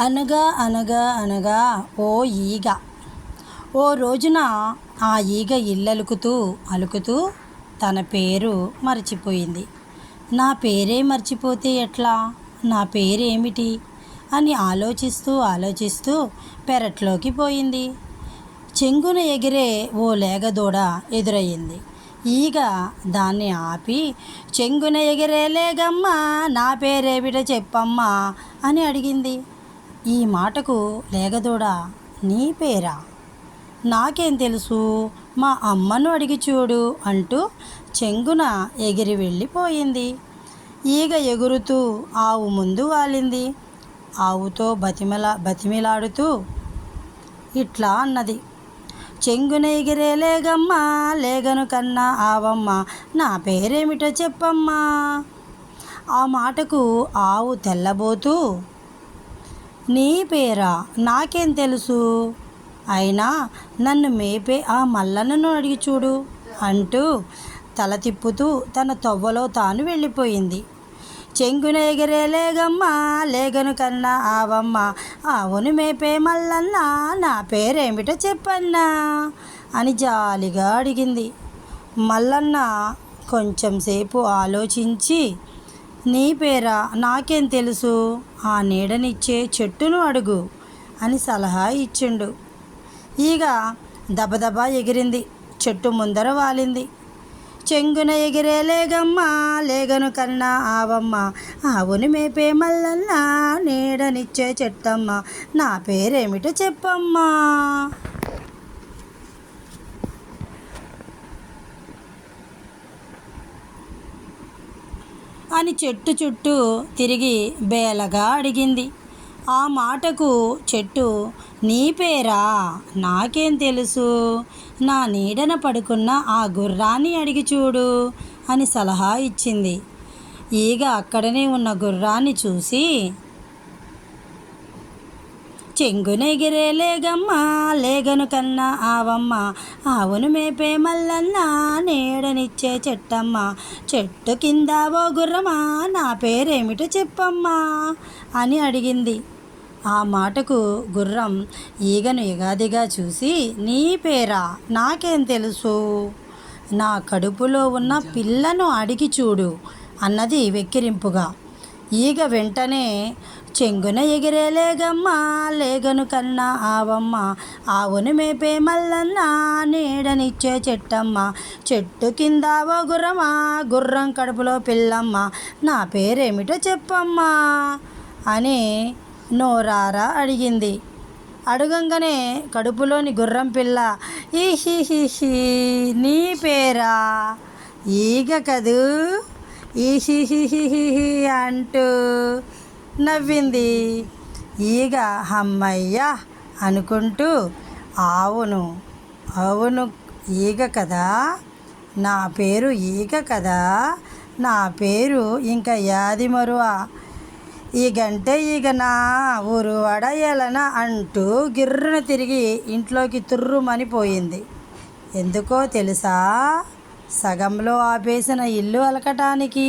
అనగా అనగా అనగా ఓ ఈగ. ఓ రోజున ఆ ఈగ ఇల్లలుకుతూ అలుకుతూ తన పేరు మర్చిపోయింది. నా పేరే మర్చిపోతే ఎట్లా, నా పేరేమిటి అని ఆలోచిస్తూ ఆలోచిస్తూ పెరట్లోకి పోయింది. చెంగున ఎగిరే ఓ లేగదూడ ఎదురయ్యింది. ఈగ దాన్ని ఆపి, చెంగున ఎగిరే లేగమ్మా, నా పేరేమిటో చెప్పమ్మా అని అడిగింది. ఈ మాటకు లేగదూడ, నీ పేరా, నాకేం తెలుసు, మా అమ్మను అడిగి చూడు అంటూ చెంగున ఎగిరి వెళ్ళిపోయింది. ఈగ ఎగురుతూ ఆవు ముందు వాలింది. ఆవుతో బతిమిలాడుతూ ఇట్లా అన్నది, చెంగున ఎగిరే లేగమ్మా, లేగను కన్నా ఆవమ్మ, నా పేరేమిటో చెప్పమ్మా. ఆ మాటకు ఆవు తెల్లబోతూ, నీ పేరా, నాకేం తెలుసు, అయినా నన్ను మేపే ఆ మల్లన్నను అడిగి చూడు అంటూ తల తిప్పుతూ తన తొవ్వలో తాను వెళ్ళిపోయింది. చెంగున ఎగిరే లేగమ్మా, లేగను కన్నా ఆవమ్మ, ఆవును మేపే మల్లన్న, నా పేరేమిటో చెప్పన్నా అని జాలిగా అడిగింది. మల్లన్న కొంచెం సేపు ఆలోచించి, నీ పేరా, నాకేం తెలుసు, ఆ నీడనిచ్చే చెట్టును అడుగు అని సలహా ఇచ్చిండు. ఈగ దబదబా ఎగిరింది, చెట్టు ముందర వాలింది. చెంగున ఎగిరే లేగమ్మా, లేగను కన్నా ఆవమ్మ, ఆవును మేపే మల్లన్న, నీడనిచ్చే చెట్టమ్మ, నా పేరేమిటో చెప్పమ్మా. అని చెట్టు చుట్టూ తిరిగి బేలగా అడిగింది. ఆ మాటకు చెట్టు, నీ పేరా, నాకేం తెలుసు, నా నీడన పడుకున్న ఆ గుర్రాన్ని అడిగి చూడు అని సలహా ఇచ్చింది. ఈగ అక్కడనే ఉన్న గుర్రాన్ని చూసి, చెంగున ఎగిరే లేగమ్మా, లేగను కన్నా ఆవమ్మ, ఆవును మేపే మల్లన్న, నీడనిచ్చే చెట్టమ్మ, చెట్టు కింద ఓ గుర్రమా, నా పేరేమిటో చెప్పమ్మా అని అడిగింది. ఆ మాటకు గుర్రం ఈగను ఎగాదిగా చూసి, నీ పేరా, నాకేం తెలుసు, నా కడుపులో ఉన్న పిల్లను అడిగి చూడు అన్నది వెక్కిరింపుగా. ఈగ వెంటనే, చెంగున ఎగిరే లేగమ్మా, లేగను కన్నా ఆవమ్మ, ఆవును మేపే మల్లన్న, నీడనిచ్చే చెట్టమ్మ, చెట్టు కింద ఓ గుర్రమా, గుర్రం కడుపులో పిల్లమ్మ, నా పేరేమిటో చెప్పమ్మా అని నోరారా అడిగింది. అడుగంగానే కడుపులోని గుర్రం పిల్ల, ఈహిహిహి, నీ పేరా, ఈగ కదూ, ఈహిహిహిహి అంటూ నవ్వింది. ఈగ హమ్మయ్య అనుకుంటూ, అవును అవును ఈగ కదా, నా పేరు ఈగ కదా, నా పేరు ఇంకా యాది మరువా, ఈగంటే ఈగనా, ఊరు వడయలనా అంటూ గిర్రున తిరిగి ఇంట్లోకి తుర్రుమని పోయింది. ఎందుకో తెలుసా, సగంలో ఆపేసిన ఇల్లు అలకటానికి.